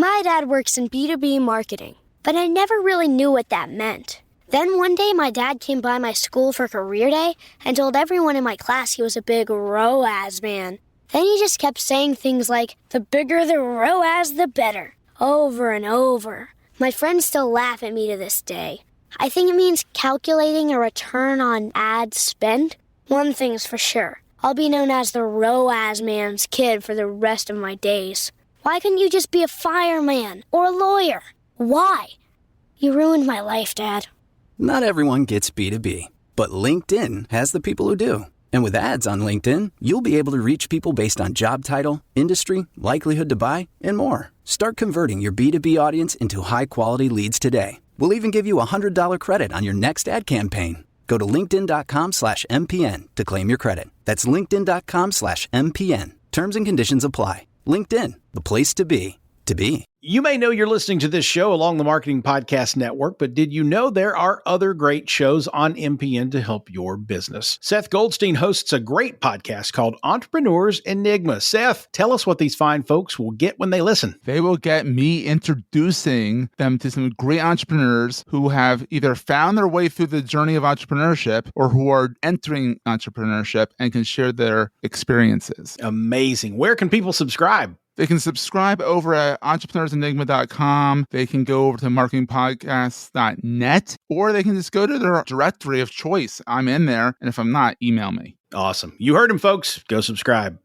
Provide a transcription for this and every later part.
My dad works in B2B marketing, but I never really knew what that meant. Then one day my dad came by my school for career day and told everyone in my class he was a big ROAS man. Then he just kept saying things like, the bigger the ROAS, the better, over and over. My friends still laugh at me to this day. I think it means calculating a return on ad spend. One thing's for sure, I'll be known as the ROAS man's kid for the rest of my days. Why couldn't you just be a fireman or a lawyer? Why? You ruined my life, Dad. Not everyone gets B2B, but LinkedIn has the people who do. And with ads on LinkedIn, you'll be able to reach people based on job title, industry, likelihood to buy, and more. Start converting your B2B audience into high-quality leads today. We'll even give you a $100 credit on your next ad campaign. Go to linkedin.com/MPN to claim your credit. That's linkedin.com/MPN. Terms and conditions apply. LinkedIn, the place to be, to be. You may know you're listening to this show along the Marketing Podcast Network, but did you know there are other great shows on MPN to help your business? Seth Goldstein hosts a great podcast called Entrepreneur's Enigma. Seth, tell us what these fine folks will get when they listen. They will get me introducing them to some great entrepreneurs who have either found their way through the journey of entrepreneurship or who are entering entrepreneurship and can share their experiences. Amazing. Where can people subscribe? They can subscribe over at entrepreneursenigma.com. They can go over to marketingpodcasts.net, or they can just go to their directory of choice. I'm in there, and if I'm not, email me. Awesome. You heard him, folks. Go subscribe.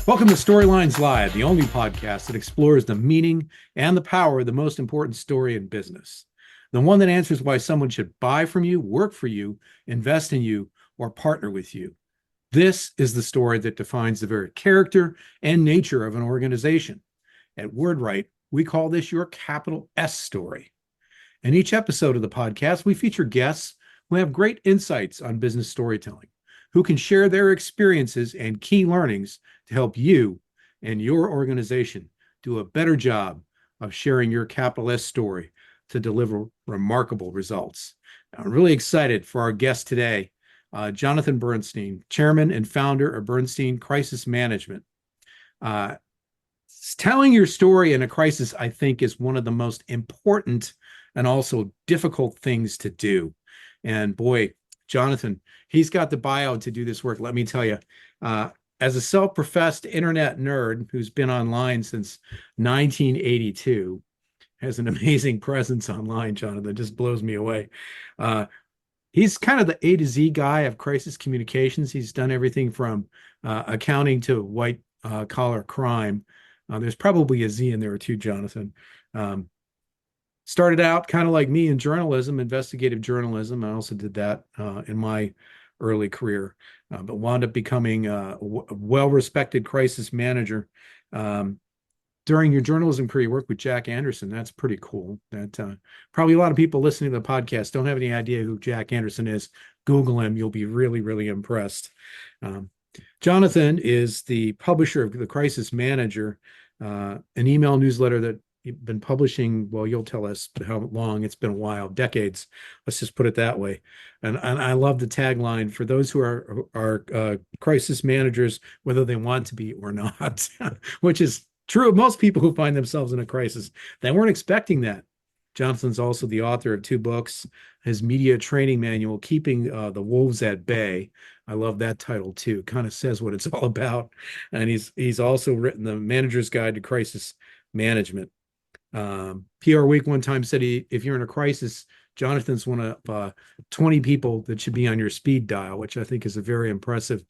Welcome to Storylines Live, the only podcast that explores the meaning and the power of the most important story in business. The one that answers why someone should buy from you, work for you, invest in you, or partner with you. This is the story that defines the very character and nature of an organization. At WordWrite, we call this your capital S story. In each episode of the podcast, we feature guests who have great insights on business storytelling, who can share their experiences and key learnings to help you and your organization do a better job of sharing your capital S story to deliver remarkable results. I'm really excited for our guest today, Jonathan Bernstein, chairman and founder of Bernstein Crisis Management. Telling your story in a crisis, I think, is one of the most important and also difficult things to do. And boy, Jonathan, he's got the bio to do this work. Let me tell you, as a self-professed internet nerd who's been online since 1982, has an amazing presence online, Jonathan, just blows me away. He's kind of the A to Z guy of crisis communications. He's done everything from accounting to white collar crime. There's probably a Z in there too, Jonathan. Started out kind of like me in journalism, investigative journalism. I also did that in my early career, but wound up becoming a well-respected crisis manager. During your journalism career, you worked with Jack Anderson. That's pretty cool. That probably a lot of people listening to the podcast don't have any idea who Jack Anderson is. Google him. You'll be really, really impressed. Jonathan is the publisher of The Crisis Manager, an email newsletter that you've been publishing, well, you'll tell us how long. It's been a while, decades. Let's just put it that way. And I love the tagline for those who are crisis managers, whether they want to be or not, which is true of most people who find themselves in a crisis. They weren't expecting that. Jonathan's also the author of 2 books, his media training manual, Keeping the Wolves at Bay. I love that title too. Kind of says what it's all about. And he's also written The Manager's Guide to Crisis Management. PR Week one time said if you're in a crisis, Jonathan's one of 20 people that should be on your speed dial, which I think is a very impressive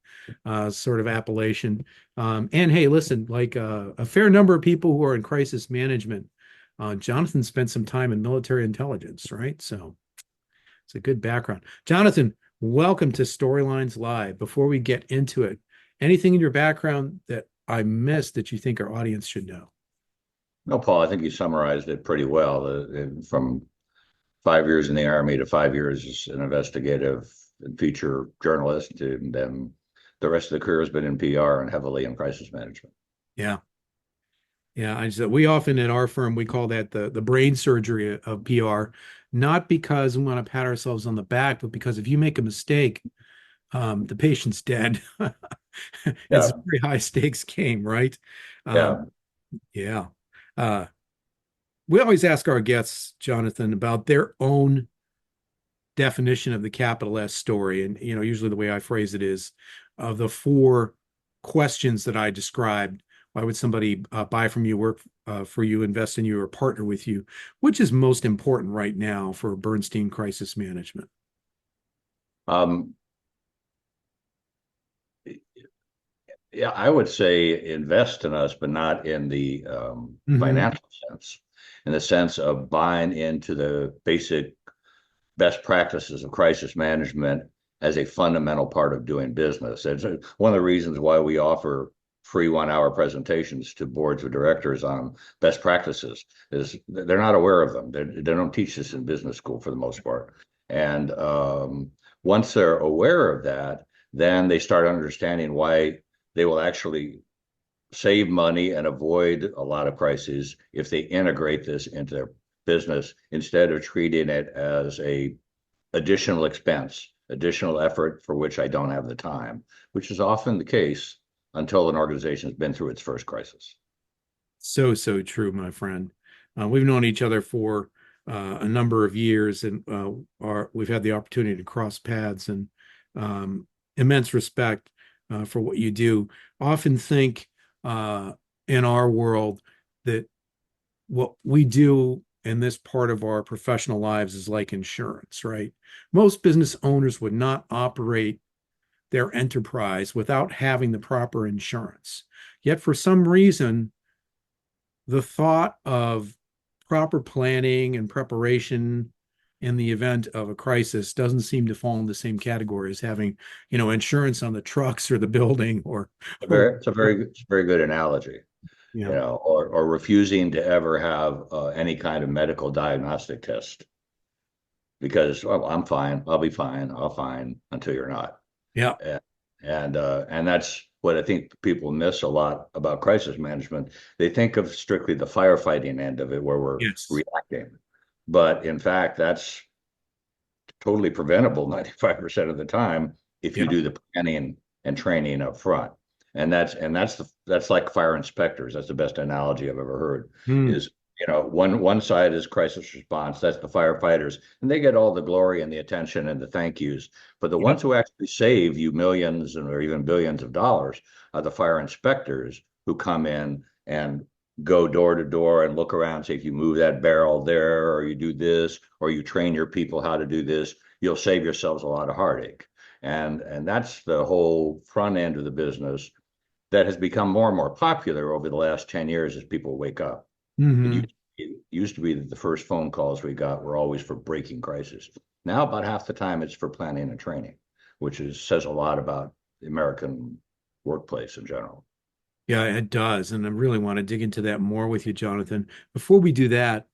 sort of appellation. And hey, listen, like a fair number of people who are in crisis management, Jonathan spent some time in military intelligence, right? So it's a good background. Jonathan, welcome to Storylines Live. Before we get into it, anything in your background that I missed that you think our audience should know? No, Paul, I think you summarized it pretty well. From 5 years in the Army to 5 years as an investigative and feature journalist, and then the rest of the career has been in PR and heavily in crisis management. Yeah. Yeah, we often at our firm we call that the brain surgery of PR, not because we want to pat ourselves on the back, but because if you make a mistake, the patient's dead. It's a Yeah, very high stakes game, right? yeah. Um, yeah. Uh, we always ask our guests, Jonathan, about their own definition of the capital S story. And, usually the way I phrase it is of the four questions that I described. Why would somebody buy from you, work for you, invest in you, or partner with you? Which is most important right now for Bernstein Crisis Management? Um, yeah, I would say invest in us, but not in the Hmm. financial sense, in the sense of buying into the basic best practices of crisis management as a fundamental part of doing business. It's one of the reasons why we offer free 1 hour presentations to boards of directors on best practices is they're not aware of them. They don't teach this in business school for the most part. And once they're aware of that, then they start understanding why they will actually save money and avoid a lot of crises if they integrate this into their business instead of treating it as a additional expense, additional effort for which I don't have the time, which is often the case until an organization has been through its first crisis. So, so true, my friend. We've known each other for a number of years, and we've had the opportunity to cross paths, and immense respect for what you do. Often think uh, in our world that what we do in this part of our professional lives is like insurance, right? Most business owners would not operate their enterprise without having the proper insurance. Yet, for some reason, the thought of proper planning and preparation in the event of a crisis doesn't seem to fall in the same category as having, insurance on the trucks or the building or It's a very good analogy, yeah. or refusing to ever have any kind of medical diagnostic test because, well, I'm fine, I'll be fine, I'll fine until you're not. Yeah. And and that's what I think people miss a lot about crisis management. They think of strictly the firefighting end of it, where we're Yes. reacting, but in fact, that's totally preventable 95% of the time if you Yeah. do the planning and training up front. That's like fire inspectors. That's the best analogy I've ever heard. Hmm. Is one side is crisis response. That's the firefighters, and they get all the glory and the attention and the thank yous. But the Yep. ones who actually save you millions or even billions of dollars are the fire inspectors who come in and go door to door and look around, say if you move that barrel there, or you do this, or you train your people how to do this, you'll save yourselves a lot of heartache. And that's the whole front end of the business that has become more and more popular over the last 10 years as people wake up. Hmm. It used to be that the first phone calls we got were always for breaking crisis. Now about half the time it's for planning and training, which says a lot about the American workplace in general. Yeah, it does. And I really want to dig into that more with you, Jonathan. Before we do that,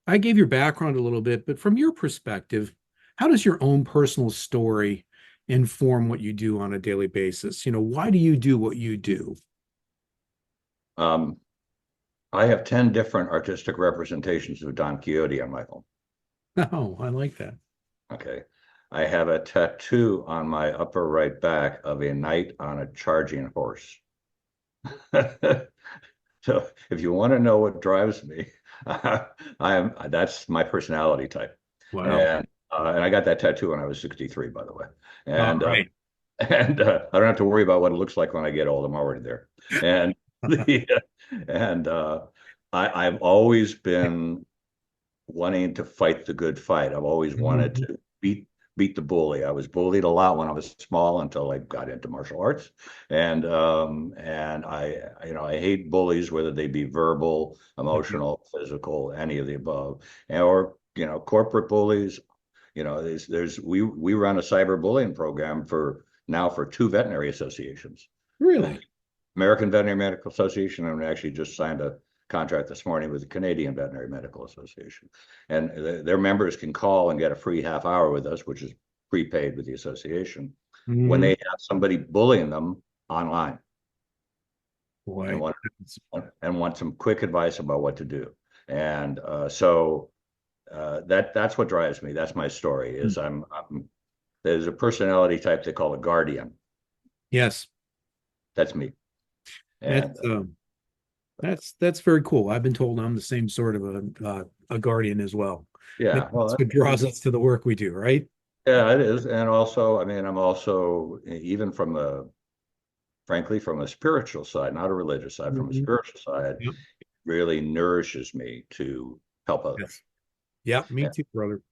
I gave your background a little bit, but from your perspective, how does your own personal story inform what you do on a daily basis? Why do you do what you do? Um, I have 10 different artistic representations of Don Quixote on my home. Oh, I like that. Okay. I have a tattoo on my upper right back of a knight on a charging horse. So if you want to know what drives me, that's my personality type. Wow. And I got that tattoo when I was 63, by the way. All And right. I don't have to worry about what it looks like when I get old. I'm already there. And the and I've always been wanting to fight the good fight. I've always wanted Mhm. to beat the bully. I was bullied a lot when I was small until I got into martial arts, and I hate bullies, whether they be verbal, Mhm. emotional, physical, any of the above, or corporate bullies. We run a cyberbullying program for two veterinary associations. Really? American Veterinary Medical Association, and we actually just signed a contract this morning with the Canadian Veterinary Medical Association. And their members can call and get a free half hour with us, which is prepaid with the association, when they Mhm. have somebody bullying them online. Boy, and want some quick advice about what to do. And that's what drives me. That's my story. Is there's a personality type they call a guardian. yes, That's me. And that's that's very cool. I've been told I'm the same sort of a guardian as well. yeah, That's well, what draws us to the work we do, right? yeah, it is. And also, I mean, I'm also even frankly, from a spiritual side, not a religious side, from a Mhm. spiritual side, Yep. really nourishes me to help Yes. others. Yeah, me too, brother.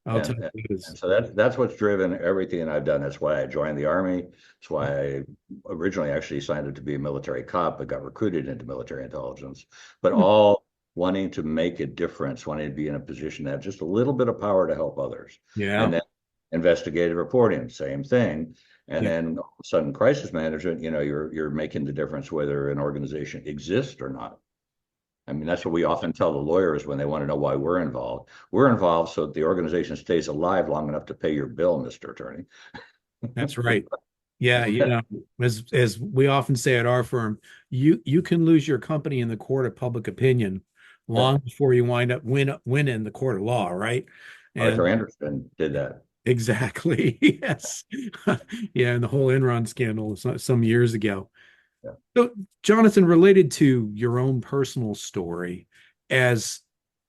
I'll tell And, you and, what it is. and so that's what's driven everything I've done. That's why I joined the Army. That's why I originally actually signed up to be a military cop, but got recruited into military intelligence. But all wanting to make a difference, wanting to be in a position to have just a little bit of power to help others. Yeah. And then investigative reporting, same thing. And Yeah. then all of a sudden, crisis management, you're making the difference whether an organization exists or not. I mean, that's what we often tell the lawyers when they want to know why we're involved. We're involved so that the organization stays alive long enough to pay your bill, Mr. Attorney. That's right. Yeah, as we often say at our firm, you can lose your company in the court of public opinion long before you wind up win in the court of law, right? Arthur And Anderson did that. exactly, yes, yeah, and the whole Enron scandal some years ago. Yeah. So, Jonathan, related to your own personal story, as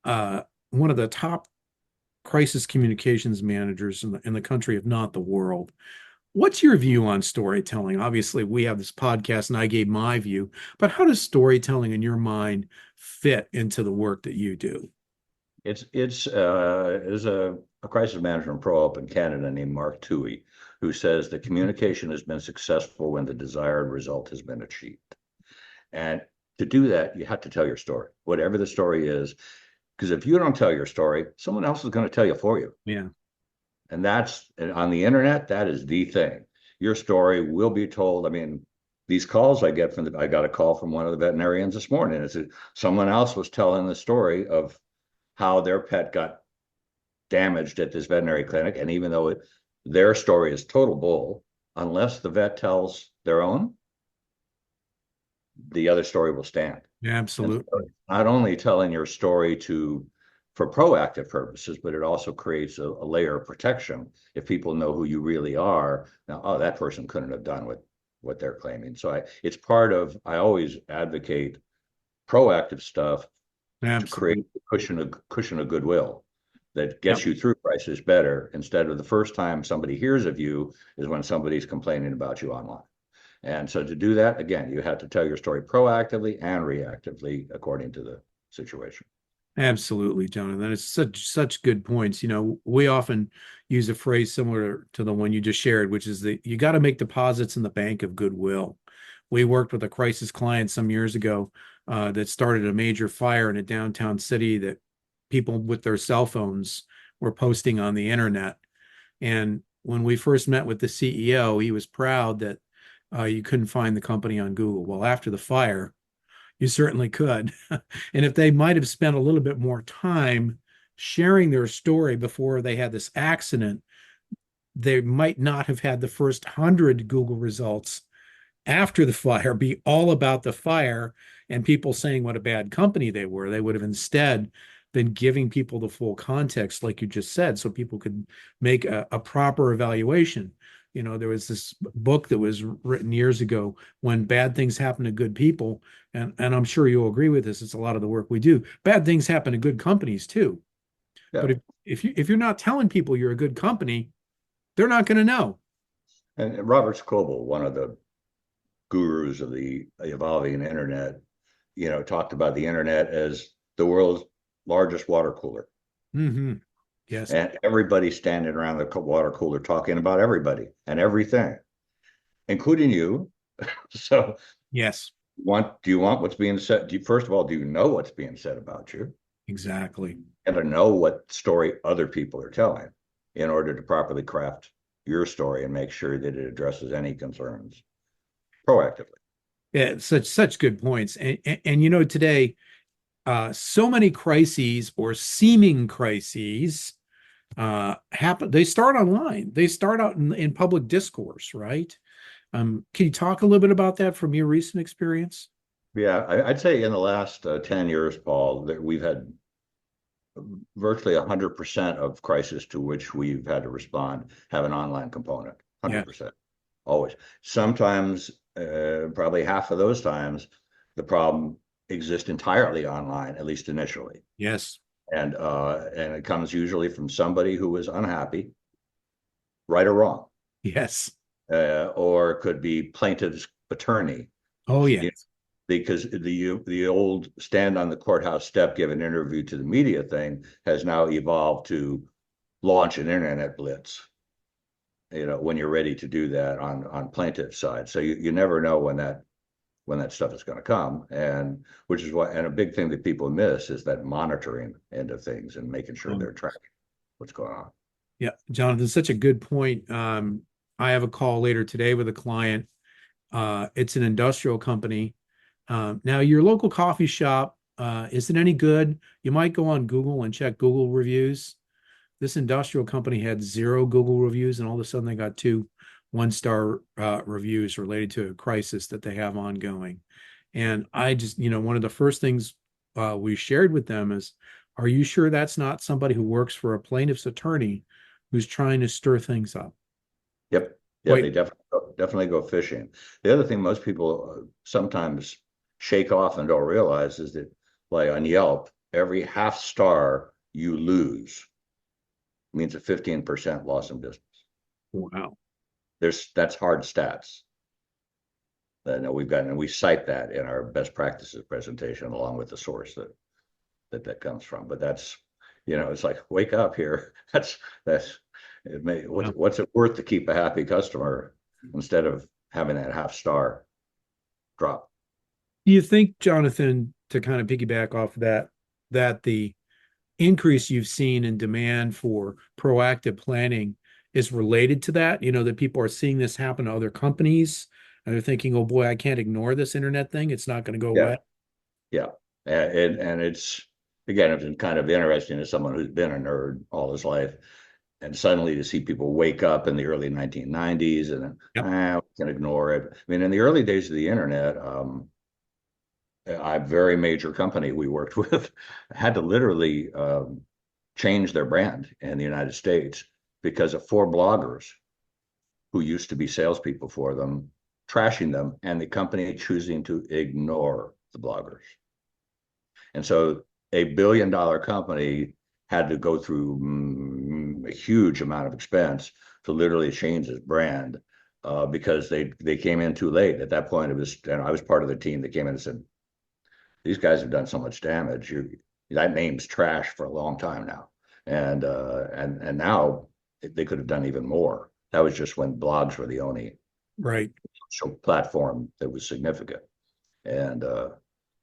one of the top crisis communications managers in the country, if not the world. What's your view on storytelling? Obviously, we have this podcast and I gave my view, but how does storytelling in your mind fit into the work that you do? There's a crisis management pro up in Canada named Mark Toohey, who says that communication has been successful when the desired result has been achieved. And to do that, you have to tell your story, whatever the story is, because if you don't tell your story, someone else is going to tell you for you. Yeah. And that's on the internet, that is the thing. Your story will be told. I mean, these calls I get I got a call from one of the veterinarians this morning. It's someone else was telling the story of how their pet got damaged at this veterinary clinic. And even though their story is total bull, unless the vet tells their own, the other story will stand. Yeah, absolutely. So not only telling your story for proactive purposes, but it also creates a layer of protection if people know who you really are. Now, oh, that person couldn't have done what they're claiming. So it's part of, I always advocate proactive stuff to create a cushion of goodwill that gets you through crisis better, instead of the first time somebody hears of you is when somebody's complaining about you online. And so to do that, again, you have to tell your story proactively and reactively according to the situation. Absolutely, Jonathan. It's such good points. We often use a phrase similar to the one you just shared, which is that you got to make deposits in the bank of goodwill. We worked with a crisis client some years ago that started a major fire in a downtown city that people with their cell phones were posting on the internet. And when we first met with the CEO, he was proud that you couldn't find the company on Google. Well, after the fire, you certainly could. And if they might have spent a little bit more time sharing their story before they had this accident, they might not have had the first 100 Google results after the fire be all about the fire and people saying what a bad company they were. They would have instead been giving people the full context, like you just said, so people could make a proper evaluation. There was this book that was written years ago, When Bad Things Happen to Good People, and I'm sure you'll agree with this. It's a lot of the work we do. Bad things happen to good companies too. Yeah. But if you're not telling people you're a good company, they're not going to know. And Robert Scoble, one of the gurus of the evolving internet, talked about the internet as the world's largest water cooler. Mm-hmm. Yes. And everybody standing around the water cooler talking about everybody and everything, including you. So yes, do you want what's being said? First of all, do you know what's being said about you? exactly. And to know what story other people are telling in order to properly craft your story and make sure that it addresses any concerns proactively. Yeah, such good points. And today, so many crises or seeming crises happen. They start online. They start out in public discourse, right? Can you talk a little bit about that from your recent experience? Yeah, I'd say in the last 10 years, Paul, that we've had virtually 100% of crisis to which we've had to respond have an online component. Yeah. 100%, always. Sometimes, probably half of those times, the problem exists entirely online, at least initially. Yes. And it comes usually from somebody who is unhappy, right or wrong, Yes. or it could be plaintiff's attorney. Oh, yeah. You know, because the old stand on the courthouse step, give an interview to the media thing has now evolved to launch an internet blitz. When you're ready to do that on plaintiff's side, so you never know when that stuff is going to come, and which is why, and a big thing that people miss is that monitoring end of things and making sure they're tracking what's going on. Yeah, Jonathan, such a good point. I have a call later today with a client. It's an industrial company. Now, your local coffee shop, is it any good? You might go on Google and check Google reviews. This industrial company had 0 Google reviews, and all of a sudden they got 2 one-star reviews related to a crisis that they have ongoing. And I just, one of the first things we shared with them is, are you sure that's not somebody who works for a plaintiff's attorney who's trying to stir things up? Yep. Yeah, they definitely go fishing. The other thing most people sometimes shake off and don't realize is that, like on Yelp, every half star you lose means a 15% loss in business. Wow. That's hard stats. That we've got, and we cite that in our best practices presentation along with the source that comes from. But that's, it's like, wake up here. What's it worth to keep a happy customer instead of having that half star drop? Do you think, Jonathan, to kind of piggyback off of that the increase you've seen in demand for proactive planning is related to that? That people are seeing this happen to other companies and they're thinking, oh boy, I can't ignore this internet thing. It's not going to go away. Yeah. And it's, again, it's kind of interesting as someone who's been a nerd all his life, and suddenly to see people wake up in the early 1990s and we can ignore it. I mean, in the early days of the internet, a very major company we worked with had to literally change their brand in the United States because of 4 bloggers who used to be salespeople for them, trashing them, and the company choosing to ignore the bloggers. And so $1 billion company had to go through a huge amount of expense to literally change its brand because they came in too late. At that point, and I was part of the team that came in and said, these guys have done so much damage. That name's trash for a long time now. And now they could have done even more. That was just when blogs were the only social platform that was significant. And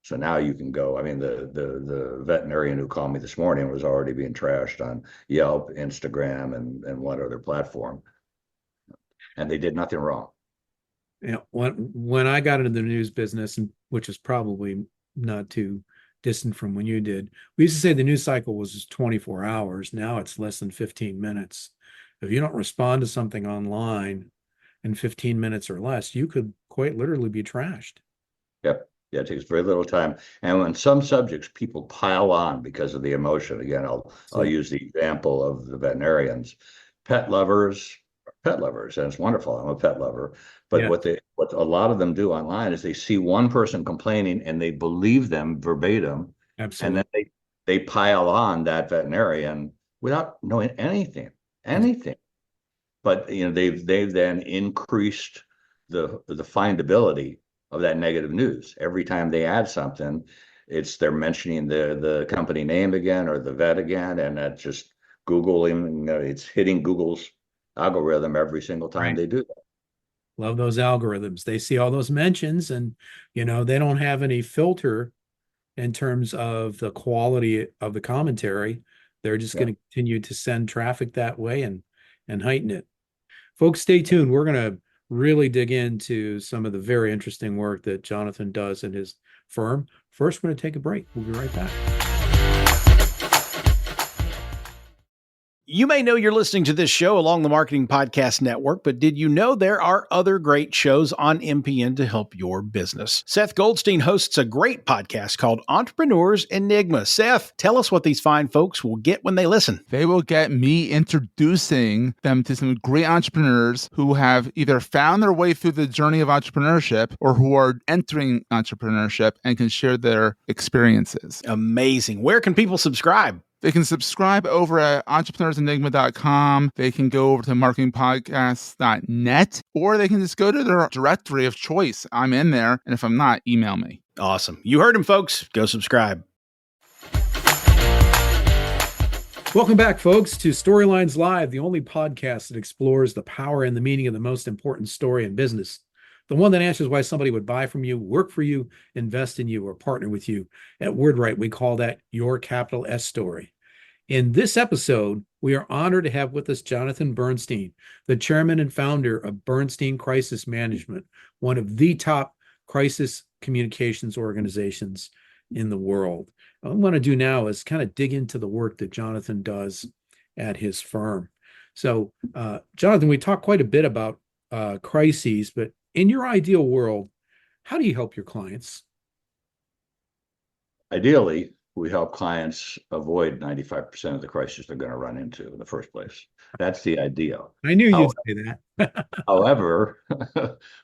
so now you can go. I mean, the veterinarian who called me this morning was already being trashed on Yelp, Instagram, and one other platform, and they did nothing wrong. Yeah, when I got into the news business, which is probably not too distant from when you did, we used to say the news cycle was 24 hours. Now it's less than 15 minutes. If you don't respond to something online in 15 minutes or less, you could quite literally be trashed. Yep. Yeah, it takes very little time. And on some subjects, people pile on because of the emotion. Again, I'll use the example of the veterinarians. Pet lovers, and it's wonderful. I'm a pet lover. But what a lot of them do online is they see one person complaining and they believe them verbatim. Absolutely. And then they pile on that veterinarian without knowing anything. But they've then increased the findability of that negative news. Every time they add something, they're mentioning the company name again or the vet again, and that just Googling, it's hitting Google's algorithm every single time they do that. Love those algorithms. They see all those mentions, and they don't have any filter in terms of the quality of the commentary. They're just going to continue to send traffic that way and heighten it. Folks, stay tuned. We're going to really dig into some of the very interesting work that Jonathan does in his firm. First, we're going to take a break. We'll be right back. You may know you're listening to this show along the Marketing Podcast Network, but did you know there are other great shows on MPN to help your business? Seth Goldstein hosts a great podcast called Entrepreneur's Enigma. Seth, tell us what these fine folks will get when they listen. They will get me introducing them to some great entrepreneurs who have either found their way through the journey of entrepreneurship or who are entering entrepreneurship and can share their experiences. Amazing. Where can people subscribe? They can subscribe over at entrepreneursenigma.com. They can go over to marketingpodcasts.net, or they can just go to their directory of choice. I'm in there, and if I'm not, email me. Awesome. You heard him, folks. Go subscribe. Welcome back, folks, to Storylines Live, the only podcast that explores the power and the meaning of the most important story in business. The one that answers why somebody would buy from you, work for you, invest in you, or partner with you. At WordWrite, we call that your capital S story. In this episode, we are honored to have with us Jonathan Bernstein, the chairman and founder of Bernstein Crisis Management, one of the top crisis communications organizations in the world. What I want to do now is kind of dig into the work that Jonathan does at his firm. So, Jonathan, we talked quite a bit about crises, but in your ideal world, how do you help your clients? Ideally, we help clients avoid 95% of the crises they're going to run into in the first place. That's the ideal. I knew you'd say that. However,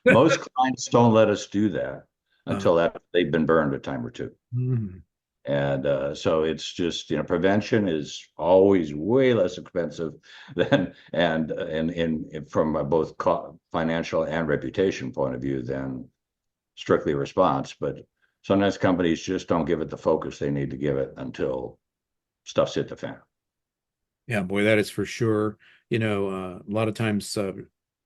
most clients don't let us do that until after they've been burned a time or two. Mm. And so it's just, prevention is always way less expensive than, and from both financial and reputation point of view than strictly response. But sometimes companies just don't give it the focus they need to give it until stuff's hit the fan. Yeah, boy, that is for sure. A lot of times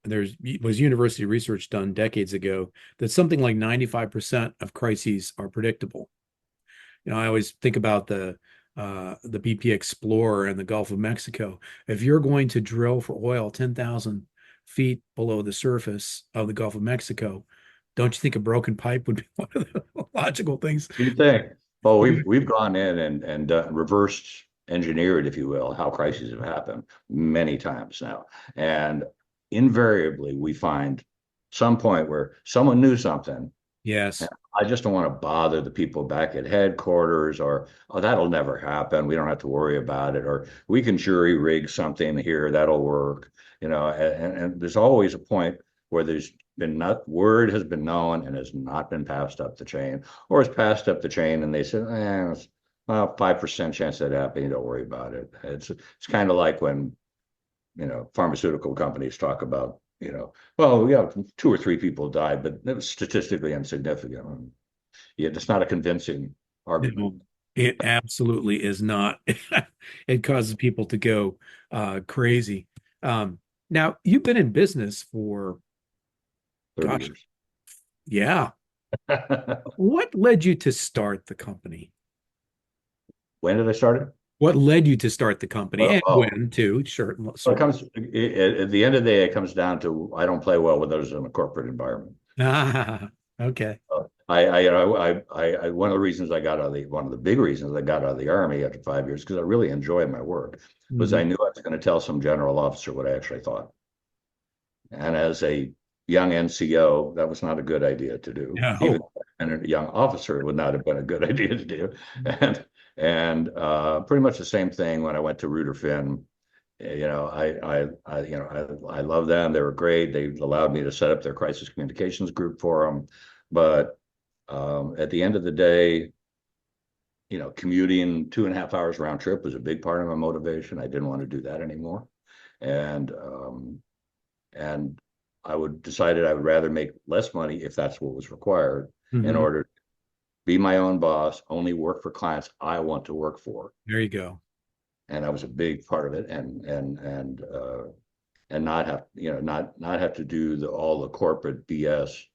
there was university research done decades ago that something like 95% of crises are predictable. I always think about the BP Explorer in the Gulf of Mexico. If you're going to drill for oil 10,000 feet below the surface of the Gulf of Mexico, don't you think a broken pipe would be one of the logical things? You think? Well, we've gone in and reversed engineered, if you will, how crises have happened many times now, and invariably we find some point where someone knew something. Yes. I just don't want to bother the people back at headquarters, or, oh, that'll never happen. We don't have to worry about it. Or we can jury rig something here. That'll work. And there's always a point where there's been word has been known and has not been passed up the chain, or it's passed up the chain and they said, it's 5% chance that happening. Don't worry about it. It's kind of like when, pharmaceutical companies talk about, well, yeah, 2 or 3 people died, but it was statistically insignificant. Yeah, it's not a convincing argument. No, it absolutely is not. It causes people to go crazy. Now, you've been in business for 30 years. Yeah. What led you to start the company? When did I start it? What led you to start the company? And Oh. when, too? Sure. So at the end of the day, it comes down to I don't play well with those in a corporate environment. Okay. One of the reasons I got out of one of the big reasons I got out of the Army after 5 years, because I really enjoyed my work, was I knew I was going to tell some general officer what I actually thought. And as a young NCO, that was not a good idea to do. No. Even a young officer, it would not have been a good idea to do. And pretty much the same thing when I went to Reuter Finn. I love them. They were great. They allowed me to set up their crisis communications group for them. But at the end of the day, commuting 2.5 hours round trip was a big part of my motivation. I didn't want to do that anymore. And I decided I would rather make less money if that's what was required in order to be my own boss, only work for clients I want to work for. There you go. And that was a big part of it, and not have not have to do all the corporate BS.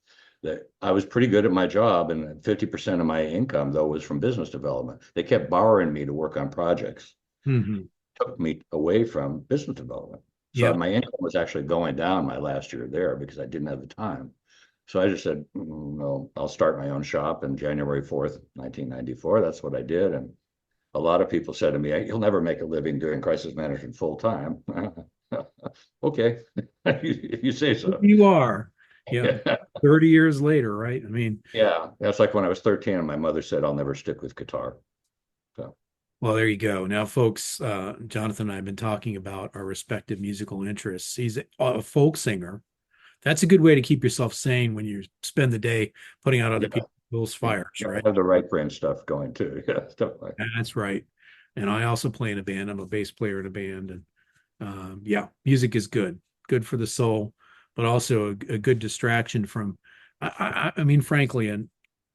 That I was pretty good at my job, and 50% of my income though was from business development. They kept borrowing me to work on projects. Took me away from business development. So my income was actually going down my last year there because I didn't have the time. So I just said, no, I'll start my own shop. And January 4th, 1994, that's what I did. And a lot of people said to me, "You'll never make a living doing crisis management full time." Okay, if you say so. You are. Yeah. 30 years later, right? I mean, Yeah, that's like when I was 13 and my mother said, "I'll never stick with guitar." So, well, there you go. Now, folks, Jonathan and I have been talking about our respective musical interests. He's a folk singer. That's a good way to keep yourself sane when you spend the day putting out other yeah, people's fires, yeah, right? I have the right brain stuff going too. Yeah, stuff like that. That's right. And I also play in a band. I'm a bass player in a band. And yeah, music is good for the soul, but also a good distraction from, I mean, frankly, and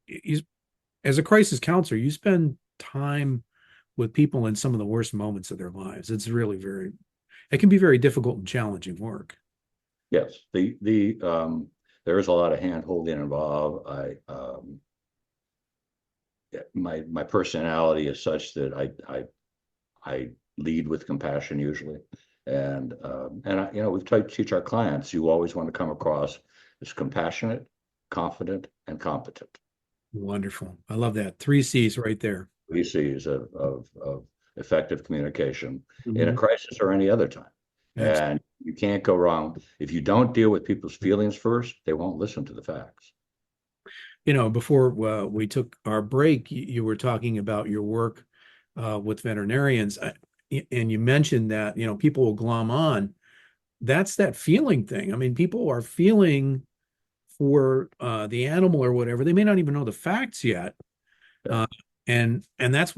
you, as a crisis counselor, you spend time with people in some of the worst moments of their lives. It's really it can be very difficult and challenging work. Yes, there is a lot of hand holding involved. My personality is such that I lead with compassion usually, and we teach our clients, you always want to come across as compassionate, confident, and competent. Wonderful. I love that. 3 C's right there. 3 C's of effective communication in a Mhm. crisis or any other time. Excellent. And you can't go wrong. If you don't deal with people's feelings first, they won't listen to the facts. Before we took our break, you were talking about your work with veterinarians, and you mentioned that, people will glom on. That's that feeling thing. I mean, people are feeling for the animal or whatever. They may not even know the facts yet. Uh, and that's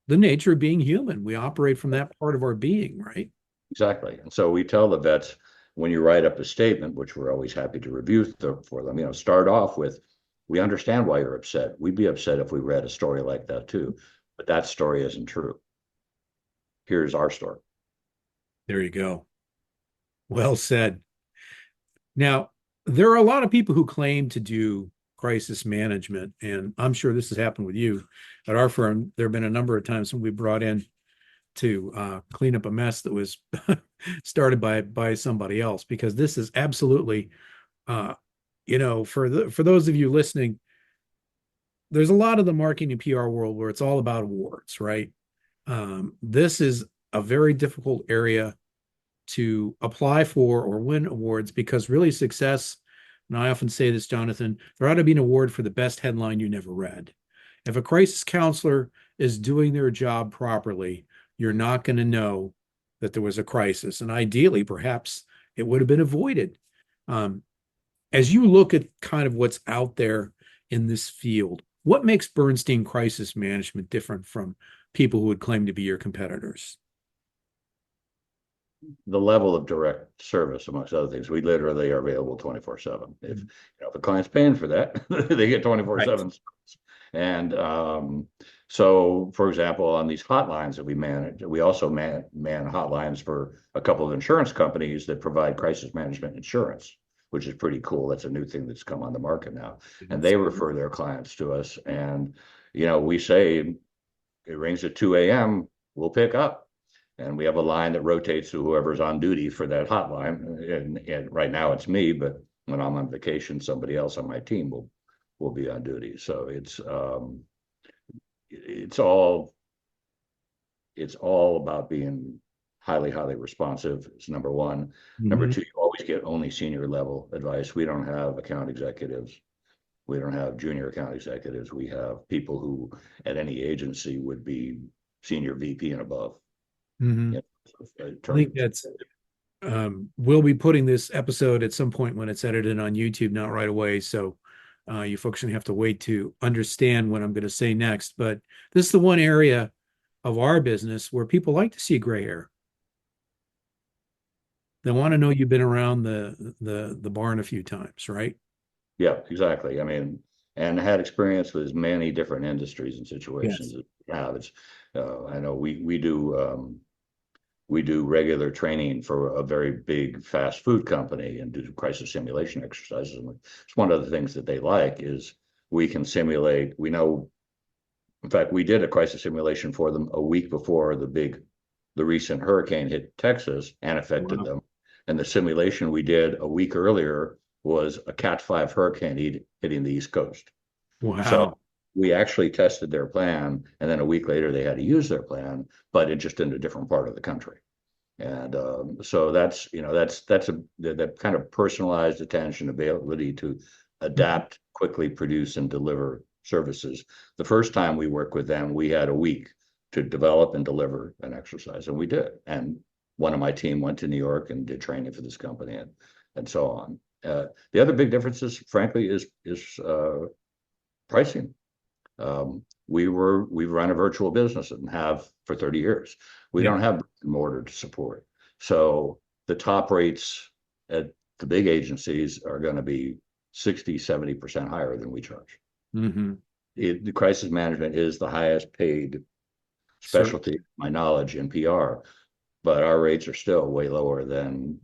the nature of being human. We operate from that part of our being, right? Exactly. And so we tell the vets, when you write up a statement, which we're always happy to review for them, start off with, we understand why you're upset. We'd be upset if we read a story like that too, but that story isn't true. Here's our story. There you go. Well said. Now, there are a lot of people who claim to do crisis management, and I'm sure this has happened with you. At our firm, there have been a number of times when we brought in to clean up a mess that was started by somebody else, because this is absolutely, for those of you listening, there's a lot of the marketing and PR world where it's all about awards, right? This is a very difficult area to apply for or win awards, because really success, and I often say this, Jonathan, there ought to be an award for the best headline you never read. If a crisis counselor is doing their job properly, you're not going to know that there was a crisis. And ideally, perhaps it would have been avoided. As you look at kind of what's out there in this field, what makes Bernstein crisis management different from people who would claim to be your competitors? The level of direct service, amongst other things. We literally are available 24/7. If a client's paying for that, they get 24/7. Right. And so, for example, on these hotlines that we manage, we also man hotlines for a couple of insurance companies that provide crisis management insurance, which is pretty cool. That's a new thing that's come on the market now. And they refer their clients to us. And, we say it rings at 2 a.m., we'll pick up. And we have a line that rotates to whoever's on duty for that hotline. And right now it's me, but when I'm on vacation, somebody else on my team will be on duty. So it's all about being highly, highly responsive. It's number one. Mm-hmm. Number two, you always get only senior level advice. We don't have account executives. We don't have junior account executives. We have people who at any agency would be senior VP and above. Mm-hmm. I think that's we'll be putting this episode at some point when it's edited on YouTube, not right away. So you folks are gonna have to wait to understand what I'm going to say next. But this is the one area of our business where people like to see gray hair. They want to know you've been around the barn a few times, right? Yeah, exactly. I mean, and had experience with as many different industries and situations. Yes. Yeah, it's I know we do regular training for a very big fast food company and do crisis simulation exercises. And it's one of the things that they like is we can simulate. We know, in fact, we did a crisis simulation for them a week before the recent hurricane hit Texas and affected them. And the simulation we did a week earlier was a Cat 5 hurricane hitting the East Coast. Wow. So we actually tested their plan, and then a week later they had to use their plan, but it just in a different part of the country. And so that's that kind of personalized attention, ability to adapt, quickly produce, and deliver services. The first time we worked with them, we had a week to develop and deliver an exercise, and we did. And one of my team went to New York and did training for this company, and so on. The other big differences, frankly, is pricing. We run a virtual business and have for 30 years. We don't have brick and mortar to support. So the top rates at the big agencies are going to be 60-70% higher than we charge. Mm-hmm. The crisis management is the highest paid specialty, my knowledge, in PR, but our rates are still way lower than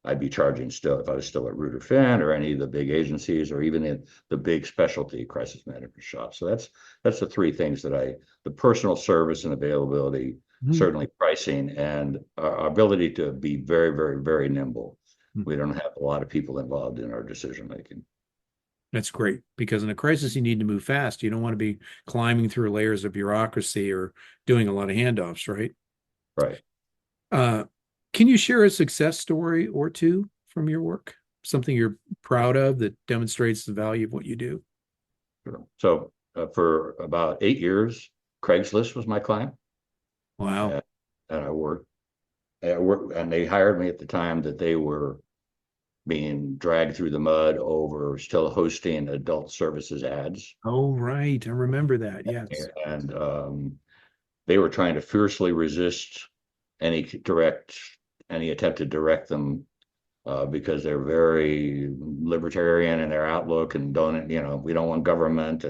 I'd be charging still if I was still at Ruder Finn or any of the big agencies, or even in the big specialty crisis management shops. So that's the three things that the personal service and availability, certainly pricing, and our ability to be very, very, very nimble. We don't have a lot of people involved in our decision making. That's great, because in a crisis, you need to move fast. You don't want to be climbing through layers of bureaucracy or doing a lot of handoffs, right? Right. Can you share a success story or two from your work? Something you're proud of that demonstrates the value of what you do? Sure. So for about 8 years, Craigslist was my client. Wow. And I worked, and they hired me at the time that they were being dragged through the mud over still hosting adult services ads. Oh, right. I remember that. Yes. And they were trying to fiercely resist any attempt to direct them because they're very libertarian in their outlook and we don't want government.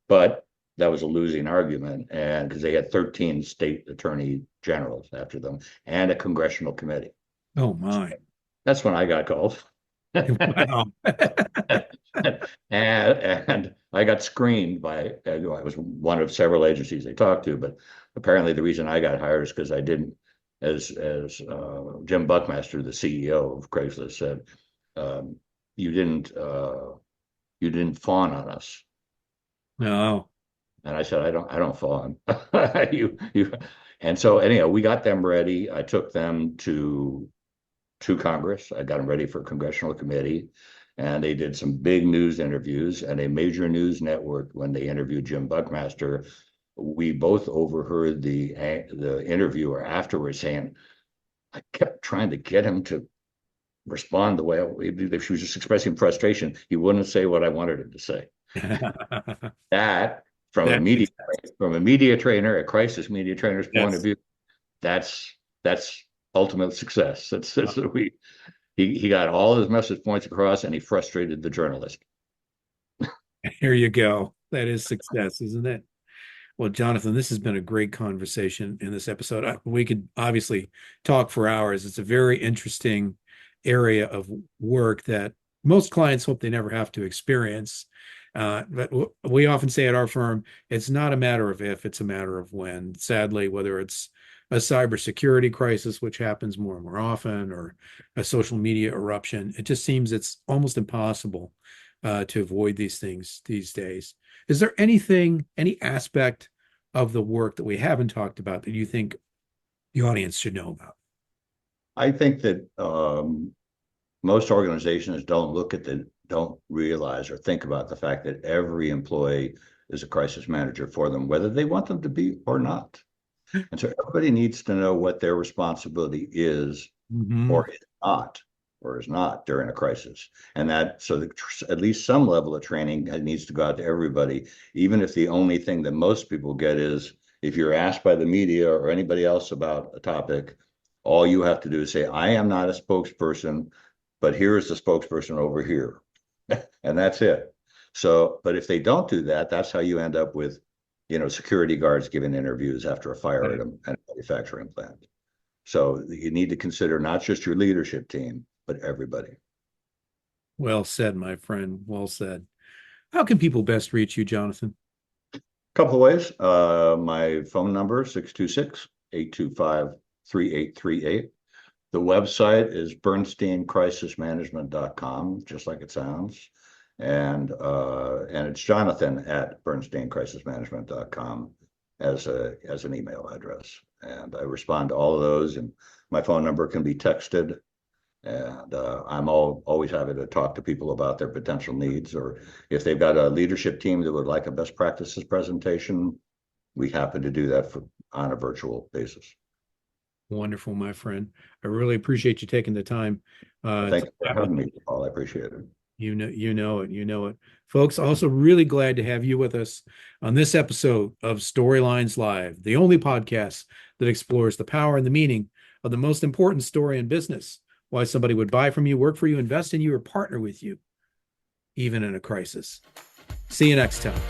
But that was a losing argument, and because they had 13 state attorney generals after them and a congressional committee. Oh my. That's when I got called. Wow. and I got screened by, I was one of several agencies they talked to, but apparently the reason I got hired is because I didn't, as Jim Buckmaster, the CEO of Craigslist, said, you didn't fawn on us. No. And I said, I don't fawn. And so anyhow, we got them ready. I took them to Congress. I got them ready for a congressional committee, and they did some big news interviews. And a major news network, when they interviewed Jim Buckmaster, we both overheard the interviewer afterwards saying, I kept trying to get him to respond the way if she was just expressing frustration, he wouldn't say what I wanted him to say. That from a media trainer, a crisis media trainer's point of view, that's ultimate success. He got all his message points across, and he frustrated the journalist. Here you go. That is success, isn't it? Well, Jonathan, this has been a great conversation in this episode. We could obviously talk for hours. It's a very interesting area of work that most clients hope they never have to experience. But we often say at our firm, it's not a matter of if, it's a matter of when. Sadly, whether it's a cybersecurity crisis, which happens more and more often, or a social media eruption, it just seems it's almost impossible to avoid these things these days. Is there any aspect of the work that we haven't talked about that you think the audience should know about? I think that most organizations don't realize or think about the fact that every employee is a crisis manager for them, whether they want them to be or not. And so everybody needs to know what their responsibility is or is not during a crisis. And at least some level of training needs to go out to everybody, even if the only thing that most people get is if you're asked by the media or anybody else about a topic, all you have to do is say, I am not a spokesperson, but here's the spokesperson over here. And that's it. So, but if they don't do that, that's how you end up with, security guards giving interviews after a fire at a manufacturing plant. So you need to consider not just your leadership team, but everybody. Well said, my friend. Well said. How can people best reach you, Jonathan? A couple of ways. My phone number, 626-825-3838. The website is bernsteincrisismanagement.com, just like it sounds. and it's Jonathan at BernsteinCrisisManagement.com as an email address. And I respond to all of those, and my phone number can be texted. And I'm always happy to talk to people about their potential needs, or if they've got a leadership team that would like a best practices presentation, we happen to do that on a virtual basis. Wonderful, my friend. I really appreciate you taking the time. Thank you for having me, Paul. I appreciate it. You know it. Folks, also really glad to have you with us on this episode of Storylines Live, the only podcast that explores the power and the meaning of the most important story in business, why somebody would buy from you, work for you, invest in you, or partner with you, even in a crisis. See you next time.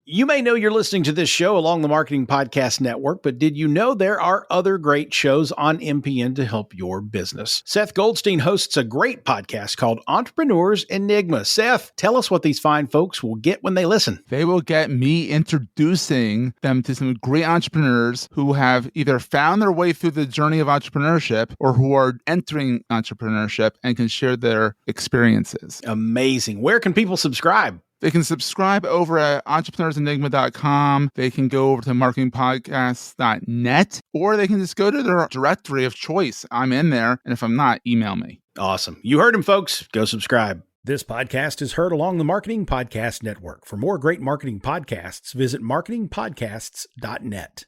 You may know you're listening to this show along the Marketing Podcast Network, but did you know there are other great shows on MPN to help your business? Seth Goldstein hosts a great podcast called Entrepreneur's Enigma. Seth, tell us what these fine folks will get when they listen. They will get me introducing them to some great entrepreneurs who have either found their way through the journey of entrepreneurship or who are entering entrepreneurship and can share their experiences. Amazing. Where can people subscribe? They can subscribe over at entrepreneursenigma.com. They can go over to marketingpodcasts.net, or they can just go to their directory of choice. I'm in there, and if I'm not, email me. Awesome. You heard him, folks. Go subscribe. This podcast is heard along the Marketing Podcast Network. For more great marketing podcasts, visit marketingpodcasts.net.